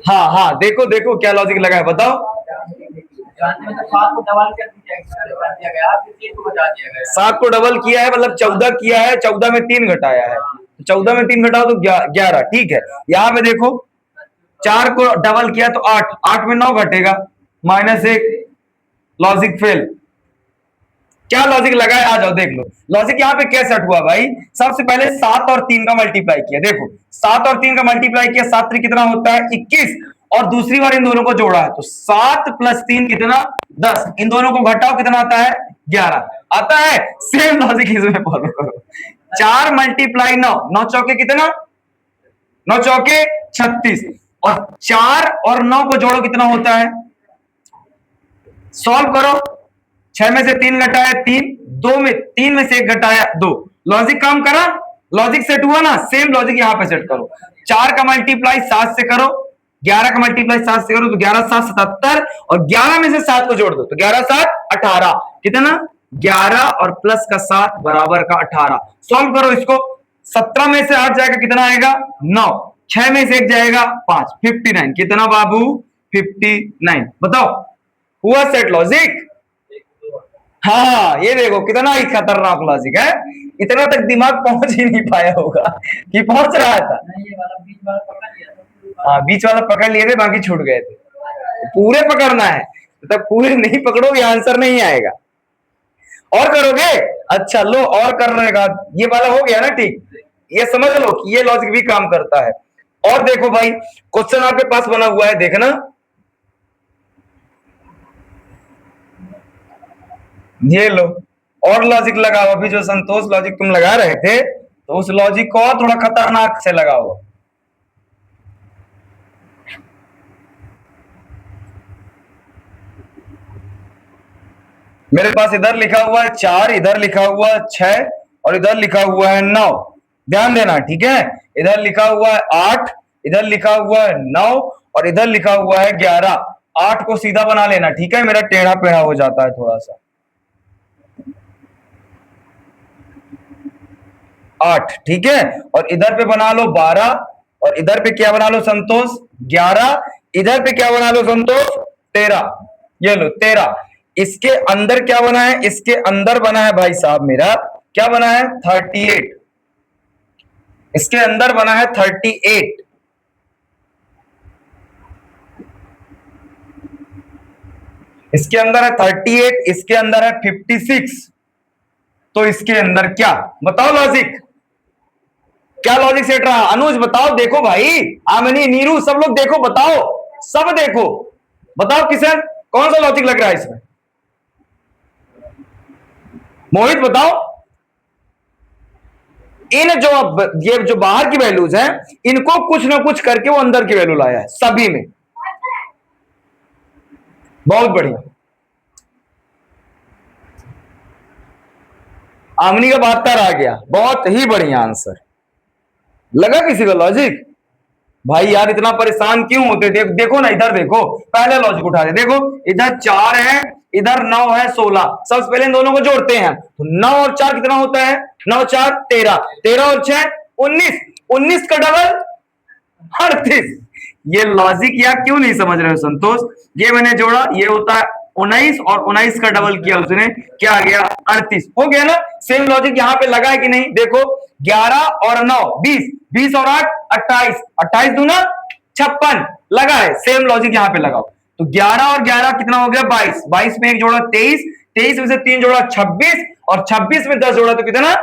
हाँ हाँ, देखो देखो क्या लॉजिक लगा है, बताओ। 7 को डबल किया है मतलब 14 किया है, 14 में 3 घटाया है, 14 में 3 घटाओ तो 11, ठीक है। यहाँ पे देखो, 4 को डबल किया तो 8, 8 में 9 घटेगा, -1, लॉजिक फेल। क्या लॉजिक लगा है? आ जाओ देख लो लॉजिक यहाँ पे कैसे सेट हुआ भाई। सबसे पहले 7 और 3 का मल्टीप्लाई किया, देखो 7 और 3 का मल्टीप्लाई किया, 7 3 कितना होता है 21, और दूसरी बार इन दोनों को जोड़ा है तो 7 + 3 कितना 10, इन दोनों को घटाओ कितना आता है 11 आता है। सेम लॉजिक इसमें फॉलो करो, 4 × 9, 9 चौके कितना, 9 चौके 36, और 4 और 9 को जोड़ो कितना होता है, सॉल्व करो, 6 में से 3 घटाया 3, 3 में से 1 घटाया 2। लॉजिक काम करा, लॉजिक सेट हुआ ना, सेम लॉजिक यहां पे सेट करो। 4 का मल्टीप्लाई 7 से करो, 11 का मल्टीप्लाई 7 से करो तो 11 7 77, और 11 में से 7 को जोड़ दो तो 11 7 18। कितना? 11 और प्लस का 7 बराबर का 18। सॉल्व करो इसको। 17 में से 8 जाएगा, कितना आएगा? 9। 6 में से 1 जाएगा 5, 59। कितना बाबू? 59। बताओ, हुआ सेट लॉजिक? हाँ, ये देखो कितना ही खतरनाक लॉजिक है। इतना तक दिमाग पहुंच ही नहीं पाया होगा कि पहुंच रहा था। हाँ, बीच वाला पकड़ लिए थे, बाकी छूट गए थे। पूरे पकड़ना है, मतलब पूरे नहीं पकड़ोगे आंसर नहीं आएगा। और करोगे? अच्छा लो, और करने का ये वाला हो गया ना, ठीक। ये समझ लो कि ये लॉजिक भी काम करता है। और देखो भाई, क्वेश्चन आपके पास बना हुआ है, देखना। ये लो, और लॉजिक लगाओ। अभी जो संतोष लॉजिक तुम लगा रहे थे, तो उस लॉजिक को और थोड़ा खतरनाक से लगाओ। मेरे पास इधर लिखा हुआ है 4, इधर लिखा हुआ है 6, और इधर लिखा हुआ है 9। ध्यान देना, ठीक है। इधर लिखा हुआ है 8, इधर लिखा हुआ है 9, और इधर लिखा हुआ है 11। 8 को सीधा बना लेना, ठीक है, मेरा टेढ़ा पेढ़ा हो जाता है थोड़ा सा। 8, ठीक है। और इधर पे बना लो 12, और इधर पे क्या बना लो संतोष? 11। इधर पे क्या बना लो संतोष? 13। ये लो 13। इसके अंदर क्या बना है? इसके अंदर बना है भाई साहब मेरा, क्या बना है? 38। इसके अंदर बना है 38। इसके अंदर है 38, इसके अंदर है 56। तो इसके अंदर क्या? बताओ लॉजिक, क्या लॉजिक सेट रहा? अनुज बताओ, देखो भाई, आमनी नीरू सब लोग देखो, बताओ, सब देखो, बताओ किशन कौन सा लॉजिक लग रहा है इसमें? मोहित बताओ। इन जो ये जो बाहर की वैल्यूज हैं, इनको कुछ ना कुछ करके वो अंदर की वैल्यू लाया है सभी में। बहुत बढ़िया, आमनी का 72 आ गया, बहुत ही बढ़िया आंसर। लगा किसी का लॉजिक? भाई यार इतना परेशान क्यों होते थे? देखो ना, इधर देखो, पहले लॉजिक उठा दे। देखो इधर 4 है, इधर 9 है, 16। सबसे पहले इन दोनों को जोड़ते हैं, तो 9 और 4 कितना होता है? 9 4 13, 13 और 6 19, 19 का डबल 38। ये लॉजिक यार क्यों नहीं समझ रहे हो संतोष? ये मैंने जोड़ा, ये होता है 19, और 19 का डबल किया उसने, क्या आ गया? 38। हो गया ना? सेम लॉजिक यहां पे लगा है कि नहीं? देखो 11 और 9 20, 20 और 8 28, 28 दूना 56, लगा है। सेम लॉजिक यहां पे लगाओ, तो 11 और 11 कितना हो गया? 22, 22 में 1 जोड़ा 23, 23 में से 3 जोड़ा 26, और 26 में 10 जोड़ा तो कितना?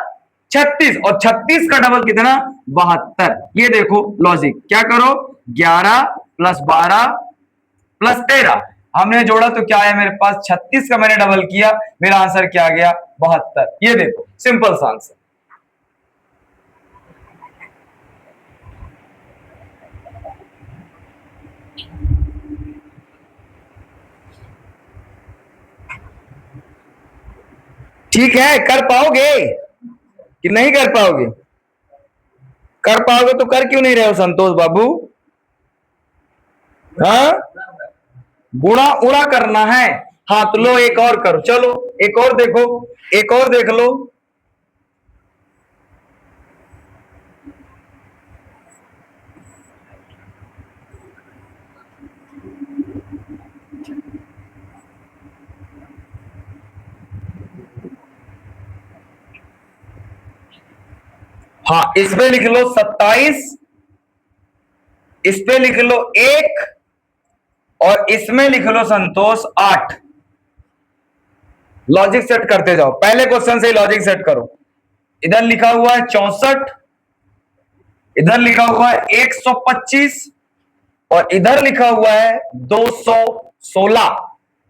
36, और 36 का डबल कितना? 72। ये देखो लॉजिक, क्या करो? 11 प्लस 12 प्लस 13 हमने जोड़ा तो क्या है मेरे पास? 36 का मैंने डबल किया, मेरा आंसर क्या आ गया? 72। ये देखो सिंपल सा आंसर। ठीक है, कर पाओगे कि नहीं कर पाओगे? कर पाओगे तो कर क्यों नहीं रहे हो संतोष बाबू? हाँ, गुणा उड़ा करना है। हाँ तो लो एक और करो, चलो एक और देखो, एक और देख लो। हाँ, इसमें लिख लो 27, इस पे लिख लो 1, और इसमें लिख लो संतोष 8। लॉजिक सेट करते जाओ, पहले क्वेश्चन से ही लॉजिक सेट करो। इधर लिखा हुआ है 64, इधर लिखा हुआ है 125, और इधर लिखा हुआ है 216,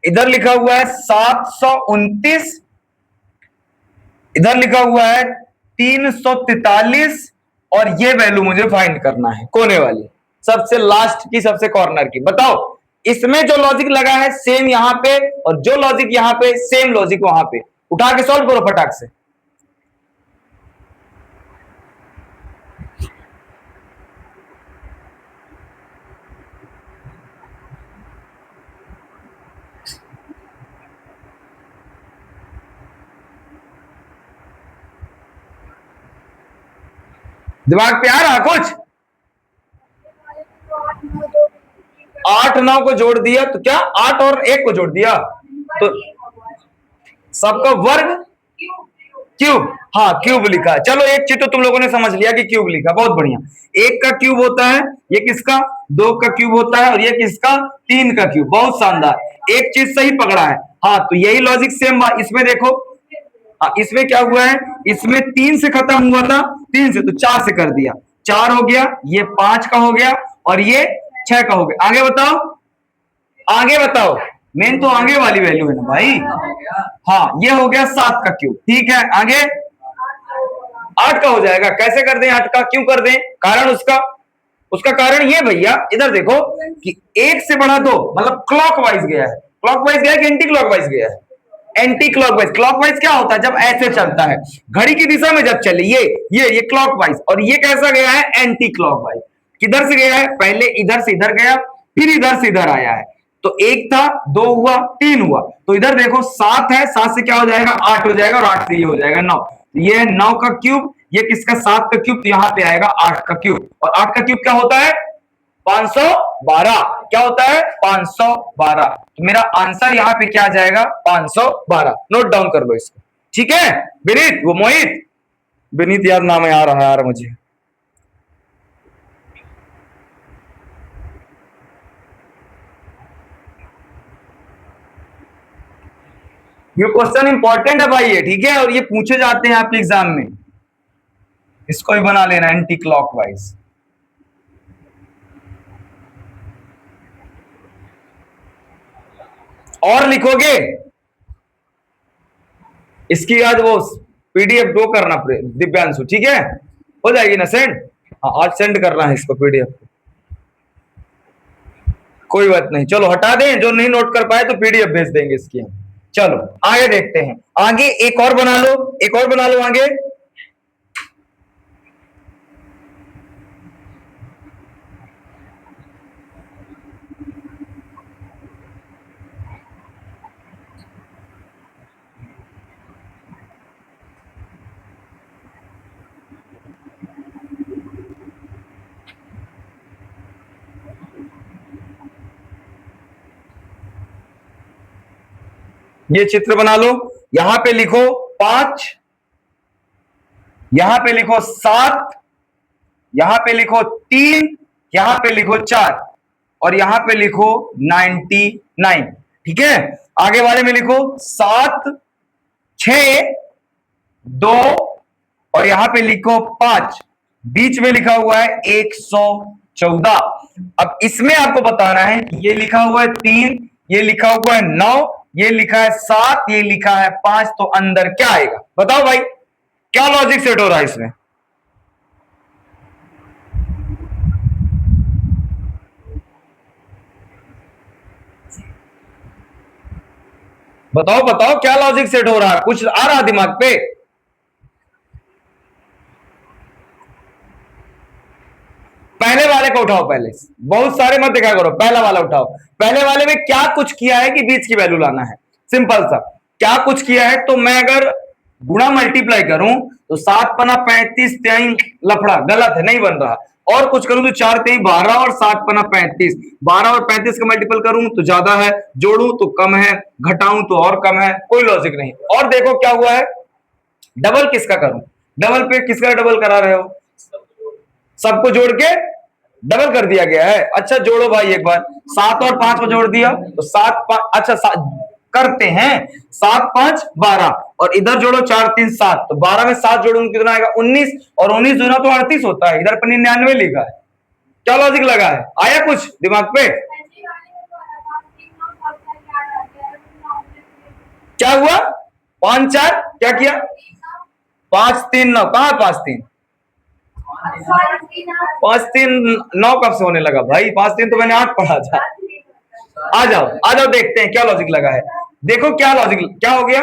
इधर लिखा हुआ है 729, इधर लिखा हुआ है 343, और ये वैल्यू मुझे फाइंड करना है कोने वाली, सबसे लास्ट की, सबसे कॉर्नर की। बताओ इसमें जो लॉजिक लगा है सेम यहां पे, और जो लॉजिक यहां पे सेम लॉजिक वहां पे। उठा के सॉल्व करो फटाक से। दिमाग पे आ रहा कुछ? 8 9 को जोड़ दिया तो क्या 8 और 1 को जोड़ दिया तो सबका वर्ग क्यूब। हाँ क्यूब लिखा है। चलो एक चीज तो तुम लोगों ने समझ लिया कि क्यूब लिखा, बहुत बढ़िया। 1 का क्यूब होता है, ये किसका 2 का क्यूब होता है, और ये किसका 3 का क्यूब। बहुत शानदार, एक चीज सही पकड़ा है। हाँ तो यही लॉजिक सेम इसमें देखो। इसमें क्या हुआ है, इसमें 3 से खत्म हुआ था, 3 से तो 4 से कर दिया, 4 हो गया, ये 5 का हो गया, और ये 6 का हो गया। आगे बताओ, आगे बताओ, मेन तो आगे वाली वैल्यू है ना भाई। हाँ ये हो गया 7 का क्यूब, ठीक है। आगे 8 का हो जाएगा। कैसे कर दें 8 का, क्यों कर दें, कारण उसका उसका कारण ये भैया, इधर देखो कि 1 से बढ़ा 2 मतलब क्लॉकवाइज गया है। क्लॉकवाइज गया है कि एंटी क्लॉकवाइज गया है? Anti clockwise. क्लॉकवाइज क्या होता है, जब ऐसे चलता है घड़ी की दिशा में जब चले, ये क्लॉकवाइज, और ये कैसा गया है, एंटी क्लॉकवाइज। किधर से गया है, पहले इधर से इधर गया, फिर इधर से इधर आया है। तो 1 था, 2 हुआ, 3 हुआ, तो इधर देखो 7 है, 7 से क्या हो जाएगा 8 हो जाएगा, और 8 से ये हो जाएगा 9। ये 9 का क्यूब, ये किसका 7 का क्यूब, तो यहां पे आएगा 8 का क्यूब। और 8 का क्यूब क्या होता है 512। क्या होता है 512। तो मेरा आंसर यहां पे क्या आ जाएगा 512। नोट डाउन कर लो इसको, ठीक है। विनीत, वो मोहित, विनीत यार नाम आ रहा है यार मुझे। ये क्वेश्चन इंपॉर्टेंट है भाई, ये ठीक है, और ये पूछे जाते हैं आपके एग्जाम में। इसको भी बना लेना एंटी क्लॉकवाइज। और लिखोगे इसकी आज वो पीडीएफ दो करना दिव्यांशु, ठीक है, हो जाएगी ना सेंड। हाँ आज सेंड करना है इसको पीडीएफ। कोई बात नहीं, चलो हटा दें, जो नहीं नोट कर पाए तो पीडीएफ भेज देंगे इसकी हम। चलो आगे देखते हैं, आगे एक और बना लो, एक और बना लो आगे। ये चित्र बना लो, यहां पे लिखो 5, यहां पे लिखो 7, यहां पे लिखो 3, यहां पे लिखो 4, और यहां पे लिखो 99, ठीक है। आगे वाले में लिखो 7 6 2, और यहां पे लिखो 5, बीच में लिखा हुआ है 114। अब इसमें आपको बताना है कि ये लिखा हुआ है 3, ये लिखा हुआ है 9, ये लिखा है 7, ये लिखा है 5, तो अंदर क्या आएगा बताओ भाई, क्या लॉजिक सेट हो रहा है इसमें? बताओ बताओ क्या लॉजिक सेट हो रहा है, कुछ आ रहा दिमाग पे? पहले वाले को उठाओ, पहले बहुत सारे मत देखा करो, पहला वाला उठाओ। पहले वाले में क्या कुछ किया है कि बीच की वैल्यू लाना है, सिंपल सा। क्या कुछ किया है, तो मैं अगर गुणा मल्टीप्लाई करूं तो 7 पना 35 तेई लफड़ा गलत है, नहीं बन रहा। और कुछ करूं तो 4 तेई 12 और 7 पना 35, 12 और 35 का मल्टीपल करूं तो ज्यादा है, जोड़ू तो कम है, घटाऊं तो और कम है, कोई लॉजिक नहीं। और देखो क्या हुआ है, डबल किसका करूं, डबल पे किसका डबल करा रहे हो, सबको जोड़ के डबल कर दिया गया है। अच्छा जोड़ो भाई एक बार, 7 और 5 को जोड़ दिया तो 7 अच्छा करते हैं, 7 5 12, और इधर जोड़ो 4 3 7, तो 12 में 7 जोड़ूंगा कितना आएगा 19, और 19 दूना तो 38 होता है, इधर पर 99 लिखा है। क्या लॉजिक लगा है, आया कुछ दिमाग पे? क्या हुआ 5 4 क्या किया 5 3 9, कहां 5 3 5 3 9 कब से होने लगा भाई, 5 3 तो मैंने 8 पढ़ा था। आ जाओ आ जाओ, देखते हैं क्या लॉजिक लगा है। देखो क्या लॉजिक, क्या हो गया,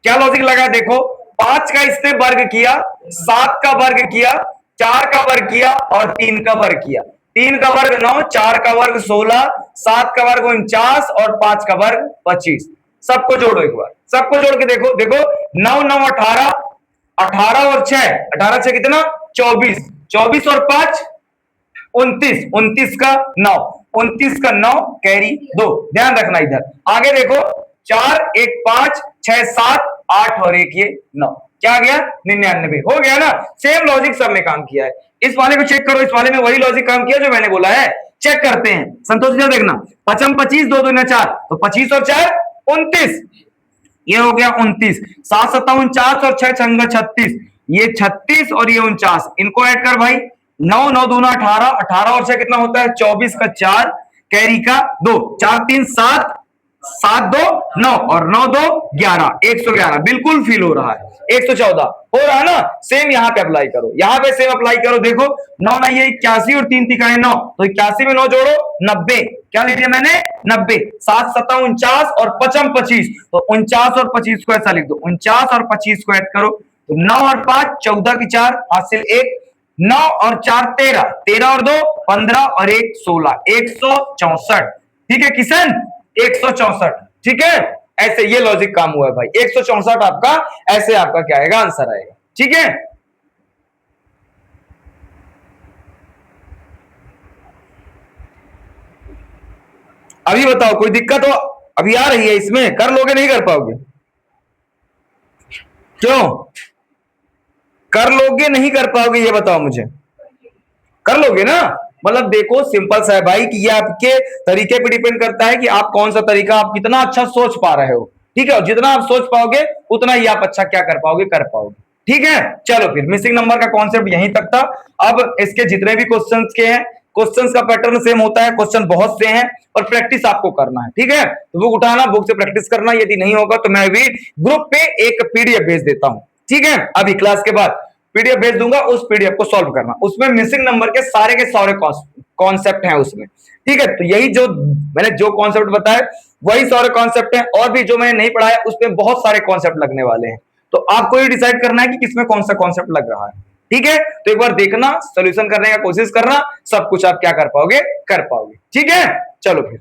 क्या लॉजिक लगा है। देखो 5 का इसने वर्ग किया, 7 का वर्ग किया, 4 का वर्ग किया और 3 का वर्ग किया। 3 का वर्ग 9, 4 का वर्ग 16, 7 का वर्ग 49 और 5 का वर्ग 25। सबको जोड़ो एक बार, सबको जोड़ के देखो। देखो 9 9 18, 18 और 6, 18 6 कितना 24, 24 और 5 29, 29 का 9, 29 का 9 कैरी 2। ध्यान रखना इधर आगे देखो, 4 1 5 6 7 8 और 1 ये 9, क्या आ गया 99। हो गया ना। सेम लॉजिक सब में काम किया है। इस वाले को चेक करो, इस वाले में वही लॉजिक काम किया जो मैंने बोला है। चेक करते हैं संतोष, इधर देखना, 55 25 2 2 4, तो 25 और 4 29, ये हो गया 29। 7 7 49 और 6 6 36, ये 36 और ये 49, इनको ऐड कर भाई। 9 9 2 18, 18 और 6 कितना होता है 24 का 4 कैरी का 2, 4 3 7, 7 2 9 और 9 2 11, 111 बिल्कुल फील हो रहा है। 114 हो रहा है ना। सेम यहाँ पे अप्लाई करो, यहाँ पे सेम अप्लाई करो। देखो 9 9 ये 81 और 3 तिकाए 9, तो 81 में 9 जोड़ो 90, क्या लिख दिया मैंने 90। 7 7 49 और 55 25, तो 49 और 25 को ऐसा लिख दो, 49 और 25 को ऐड करो, तो 9 और 5 14 की 4 हासिल 1, 9 और 4 13, 13 और 2 15 और 1 16, 164। ठीक है किशन, 164। ठीक है, ऐसे ये लॉजिक काम हुआ है भाई। 164 आपका, ऐसे आपका क्या आएगा आंसर आएगा। ठीक है, अभी बताओ कोई दिक्कत हो, अभी आ रही है इसमें, कर लोगे नहीं कर पाओगे, क्यों कर लोगे नहीं कर पाओगे ये बताओ मुझे, कर लोगे ना। मतलब देखो सिंपल सा है भाई कि ये आपके तरीके पे डिपेंड करता है कि आप कौन सा तरीका, आप कितना अच्छा सोच पा रहे हो। ठीक है, और जितना आप सोच पाओगे उतना ही आप अच्छा क्या कर पाओगे, कर पाओगे। ठीक है, चलो फिर मिसिंग नंबर का कॉन्सेप्ट यहीं तक था। अब इसके जितने भी क्वेश्चंस के हैं, क्वेश्चंस का पैटर्न सेम होता है, क्वेश्चन बहुत से हैं और प्रैक्टिस आपको करना है। ठीक है, तो बुक उठाना, बुक से प्रैक्टिस करना। यदि नहीं होगा तो मैं भी ग्रुप पे एक पीडीएफ भेज देता हूं। ठीक है, अभी क्लास के बाद पीडीएफ भेज दूंगा, उस पीडीएफ को सॉल्व करना। उसमें मिसिंग नंबर के सारे कॉन्सेप्ट हैं उसमें। ठीक है, तो यही जो मैंने जो कॉन्सेप्ट बताया वही सारे कॉन्सेप्ट हैं, और भी जो मैंने नहीं पढ़ाया उसमें बहुत सारे कॉन्सेप्ट लगने वाले हैं। तो आपको ये डिसाइड करना है कि किसमें कौन सा कॉन्सेप्ट लग रहा है। ठीक है, तो एक बार देखना, सोल्यूशन करने का कोशिश करना, सब कुछ आप क्या कर पाओगे, कर पाओगे। ठीक है, चलो फिर।